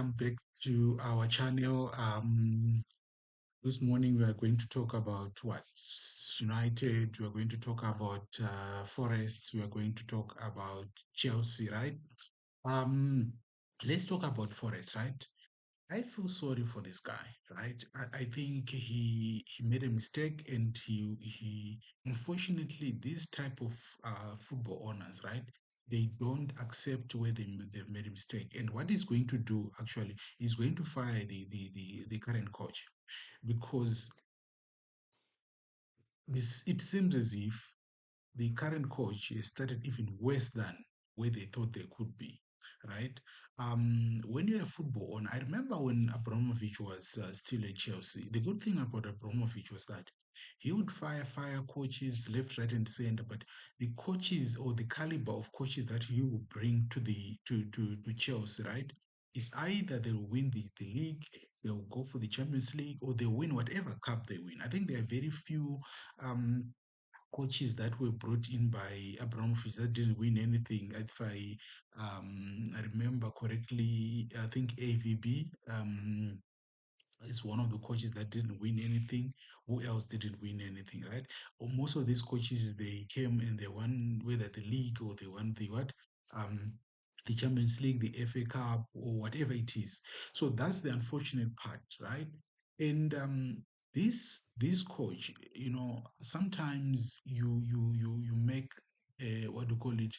welcome back to our channel. This morning we are going to talk about what? United. We are going to talk about Forest. We are going to talk about Chelsea, right? Um, let's talk about Forest, right? I feel sorry for this guy, right? I think he made a mistake, and he unfortunately this type of football owners, right? They don't accept where they've made a mistake. And what he's going to do actually is going to fire the current coach, because this it seems as if the current coach has started even worse than where they thought they could be, right? When you're a football owner, I remember when Abramovich was still at Chelsea. The good thing about Abramovich was that he would fire coaches left, right, and center, but the coaches or the caliber of coaches that he would bring to to Chelsea, right? Is either they'll win the league, they'll go for the Champions League, or they'll win whatever cup they win. I think there are very few um, coaches that were brought in by Abramovich that didn't win anything. If I remember correctly, I think AVB is one of the coaches that didn't win anything. Who else didn't win anything, right? Or most of these coaches, they came and they won whether the league or they won the what? Um, the Champions League, the FA Cup, or whatever it is. So that's the unfortunate part, right? And this coach, sometimes you make what do you call it,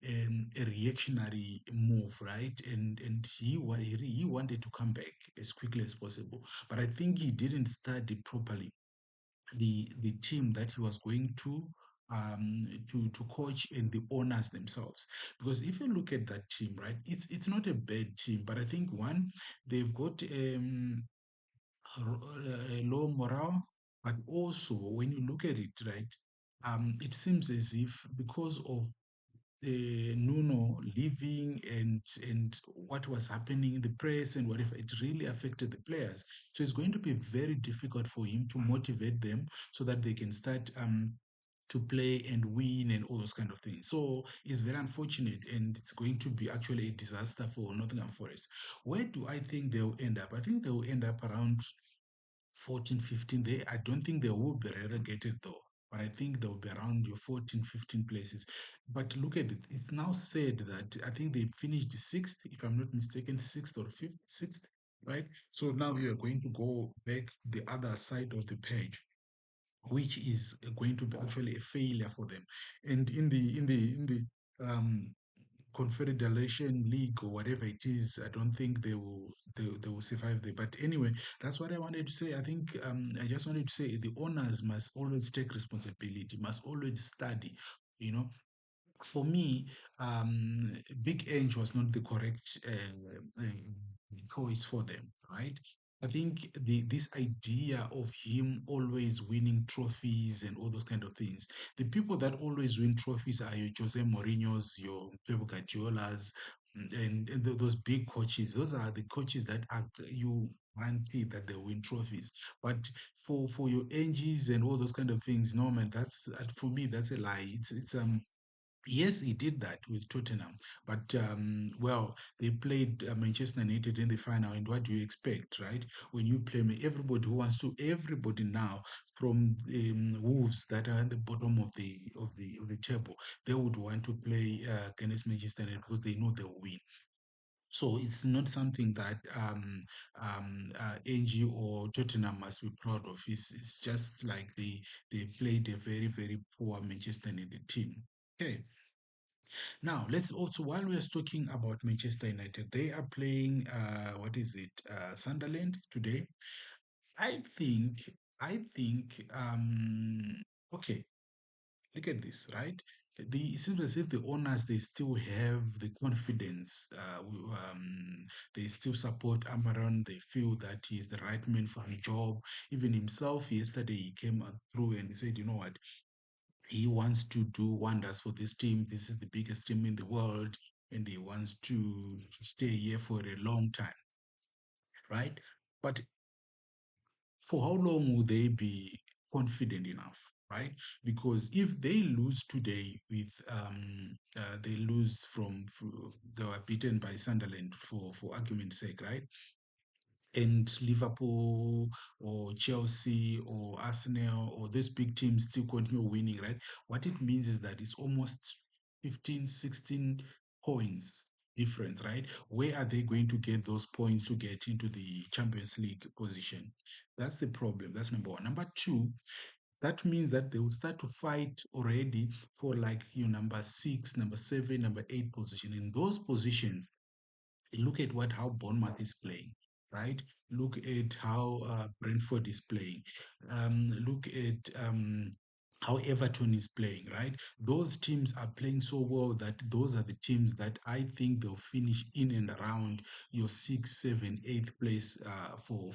a reactionary move, right? And he wanted to come back as quickly as possible, but I think he didn't study properly the team that he was going to coach and the owners themselves. Because if you look at that team, right, it's not a bad team, but I think one, they've got a low morale, but also when you look at it, right, it seems as if because of Nuno leaving and what was happening in the press and whatever, it really affected the players. So it's going to be very difficult for him to motivate them so that they can start to play and win and all those kind of things. So it's very unfortunate, and it's going to be actually a disaster for Nottingham Forest. Where do I think they'll end up? I think they'll end up around 14, 15. I don't think they will be relegated though, but I think they'll be around your 14, 15 places. But look at it. It's now said that I think they finished sixth, if I'm not mistaken, sixth or fifth, sixth, right? So now we are going to go back the other side of the page, which is going to be actually a failure for them. And in the Confederation League or whatever it is, I don't think they will survive there. But anyway, that's what I wanted to say. I think I just wanted to say the owners must always take responsibility, must always study. You know, for me, Big Ange was not the correct choice for them, right? I think this idea of him always winning trophies and all those kind of things. The people that always win trophies are your Jose Mourinho's, your Pep Guardiola's, and those big coaches. Those are the coaches that are you guarantee that they win trophies. But for your Anges and all those kind of things, no man, that's for me that's a lie. It's. Yes, he did that with Tottenham, but well, they played Manchester United in the final, and what do you expect, right? When you play me, everybody now from Wolves that are at the bottom of the table, they would want to play against Manchester United because they know they'll win. So it's not something that Angie or Tottenham must be proud of. It's just like they played a very very poor Manchester United team. Okay. Now, let's also, while we're talking about Manchester United, they are playing, what is it, Sunderland today. I think, I think, okay, look at this, right? It seems as if the owners, they still have the confidence. They still support Amaran. They feel that he's the right man for the job. Even himself, yesterday, he came out through and he said, you know what, he wants to do wonders for this team. This is the biggest team in the world, and he wants to stay here for a long time, right? But for how long will they be confident enough? right? Because if they lose today they lose they were beaten by Sunderland for argument's sake, right? And Liverpool or Chelsea or Arsenal or those big teams still continue winning, right? What it means is that it's almost 15, 16 points difference, right? Where are they going to get those points to get into the Champions League position? That's the problem. That's number one. Number two, that means that they will start to fight already for like number six, number seven, number eight position. In those positions, look at what how Bournemouth is playing, right? Look at how Brentford is playing. Look at how Everton is playing, right? Those teams are playing so well that those are the teams that I think they'll finish in and around your sixth, seventh, eighth place for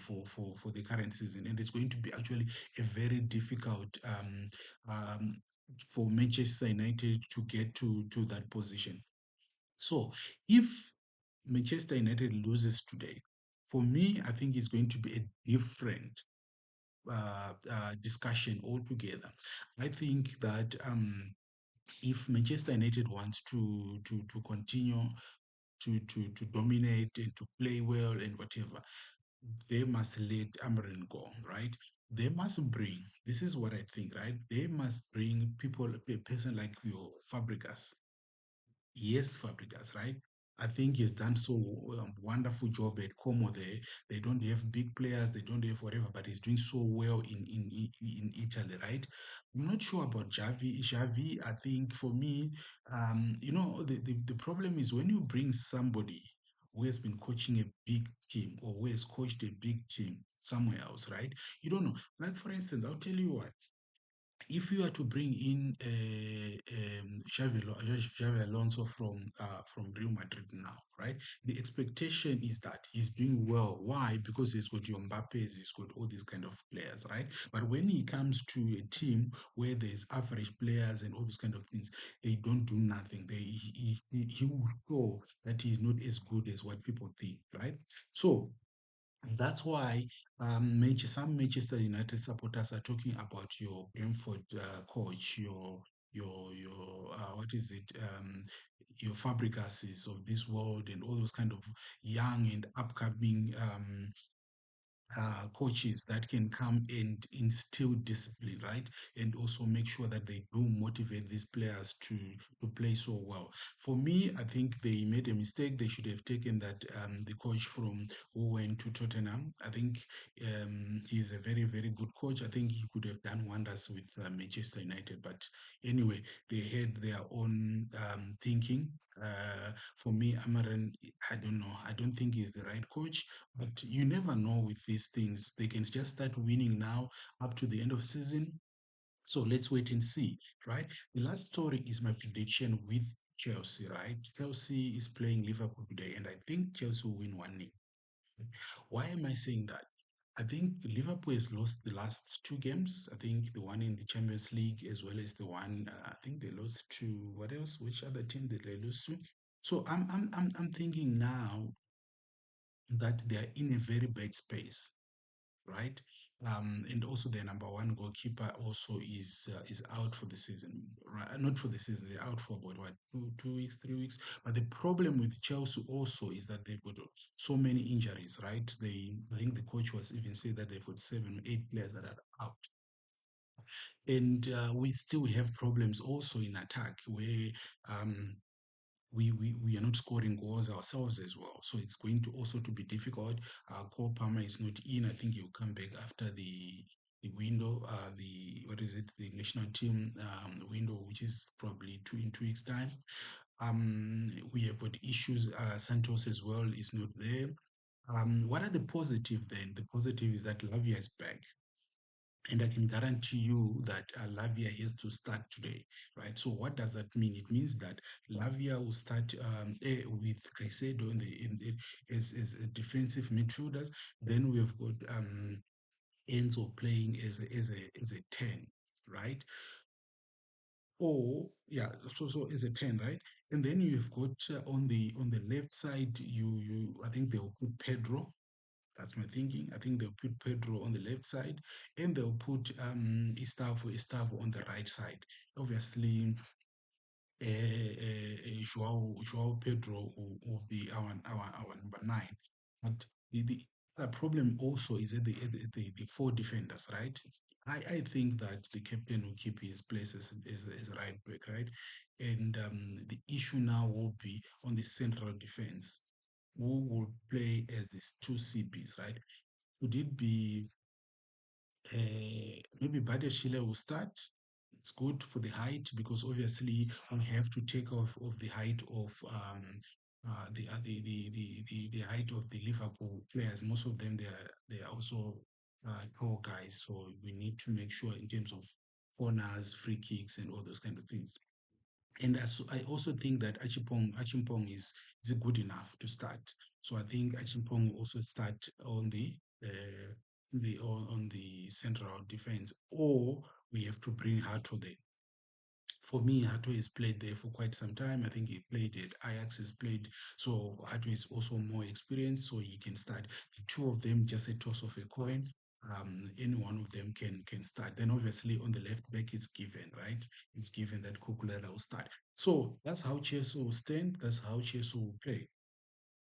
the current season, and it's going to be actually a very difficult for Manchester United to get to that position. So if Manchester United loses today, for me, I think it's going to be a different discussion altogether. I think that if Manchester United wants to continue to dominate and to play well and whatever, they must let Amarin go, right? They must bring. This is what I think, right? They must bring people, a person like your Fabregas. Yes, Fabregas, right? I think he's done so wonderful job at Como there. They don't have big players, they don't have whatever, but he's doing so well in Italy, right? I'm not sure about Javi. Javi, I think for me, the problem is when you bring somebody who has been coaching a big team or who has coached a big team somewhere else, right? You don't know. Like for instance, I'll tell you what, if you are to bring in Xavi Alonso from Real Madrid now, right? The expectation is that he's doing well. Why? Because he's got your Mbappe, he's got all these kind of players, right? But when he comes to a team where there's average players and all those kind of things, they don't do nothing. He will show that he's not as good as what people think, right? So that's why some Manchester United supporters are talking about your Brentford coach, your what is it, your Fabregases of this world, and all those kind of young and upcoming coaches that can come and instill discipline, right? And also make sure that they do motivate these players to play so well. For me, I think they made a mistake. They should have taken that the coach from who went to Tottenham. I think he's a very very good coach. I think he could have done wonders with Manchester United. But anyway, they had their own thinking. For me, Amaran, I don't know. I don't think he's the right coach. But you never know with these things. They can just start winning now up to the end of season. So let's wait and see, right? The last story is my prediction with Chelsea, right? Chelsea is playing Liverpool today, and I think Chelsea will win 1-0. Why am I saying that? I think Liverpool has lost the last two games. I think the one in the Champions League as well as the one I think they lost to what else? Which other team did they lose to? So I'm thinking now that they are in a very bad space, right? And also their number one goalkeeper also is out for the season, right? Not for the season, they're out for about what 2 weeks, 3 weeks. But the problem with Chelsea also is that they've got so many injuries, right? I think the coach was even said that they've got 7 or 8 players that are out, and we still have problems also in attack where um, we are not scoring goals ourselves as well. So it's going to also to be difficult. Cole Palmer is not in. I think he'll come back after the window, the what is it, the national team window, which is probably 2 weeks time. We have got issues. Santos as well is not there. What are the positive then? The positive is that Lavia is back. And I can guarantee you that Lavia has to start today, right? So what does that mean? It means that Lavia will start with Caicedo as a defensive midfielders. Then we've got Enzo playing as a 10, right? Or yeah, so as a 10, right? And then you've got on the left side, you I think they'll put Pedro, That's my thinking. I think they'll put Pedro on the left side, and they'll put Estavo on the right side. Obviously, Joao Pedro will be our number nine. But the other problem also is at the four defenders, right? I think that the captain will keep his place as a right back, right? And the issue now will be on the central defense. Who will play as these two CPs, right? Could it be maybe Badiashile will start? It's good for the height because obviously we have to take off of the height of the height of the Liverpool players. Most of them they are also tall guys, so we need to make sure in terms of corners, free kicks, and all those kind of things. And I also think that Achimpong is good enough to start. So I think Achimpong will also start on on the central defense, or we have to bring Hato there. For me, Hato has played there for quite some time. I think he played at Ajax, has played. So Hato is also more experienced, so he can start. The two of them, just a toss of a coin. Any one of them can start. Then obviously on the left back, it's given, right? It's given that Kukulera will start. So that's how Chelsea will stand. That's how Chelsea will play.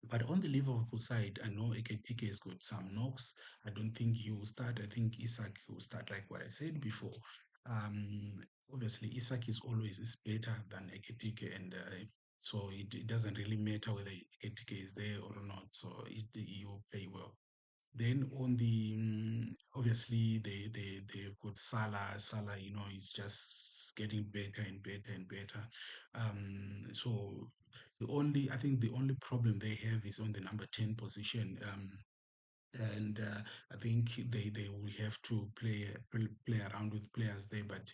But on the Liverpool side, I know Eketike has got some knocks. I don't think he will start. I think Isak will start, like what I said before. Um, Obviously, Isak is always is better than Eketike, and so it doesn't really matter whether Eketike is there or not. So he will play well. Then on the obviously they've got Salah. Salah, is just getting better and better and better. So I think the only problem they have is on the number 10 position. And I think they will have to play around with players there, but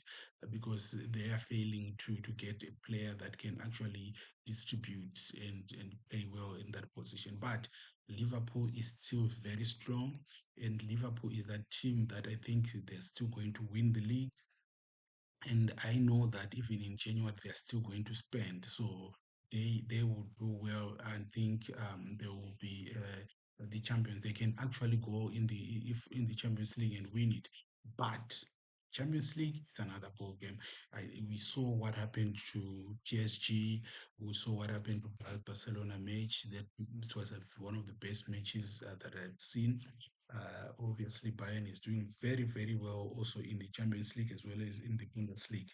because they are failing to get a player that can actually distribute and play well in that position. But Liverpool is still very strong, and Liverpool is that team that I think they're still going to win the league. And I know that even in January they're still going to spend, so they will do well. I think they will be the champions. They can actually go in the Champions League and win it, but Champions League is another ball game. We saw what happened to PSG. We saw what happened to Barcelona match. That it was one of the best matches that I've seen. Obviously, Bayern is doing very, very well also in the Champions League as well as in the Bundesliga.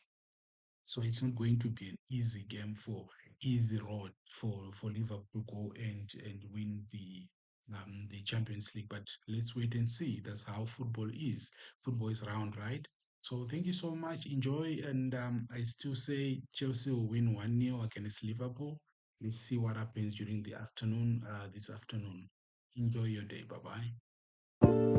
So it's not going to be an easy game for easy road for Liverpool to go and win the Champions League. But let's wait and see. That's how football is. Football is round, right? So thank you so much. Enjoy, and I still say Chelsea will win 1-0 against Liverpool. Let's see what happens during the afternoon. This afternoon. Enjoy your day. Bye bye.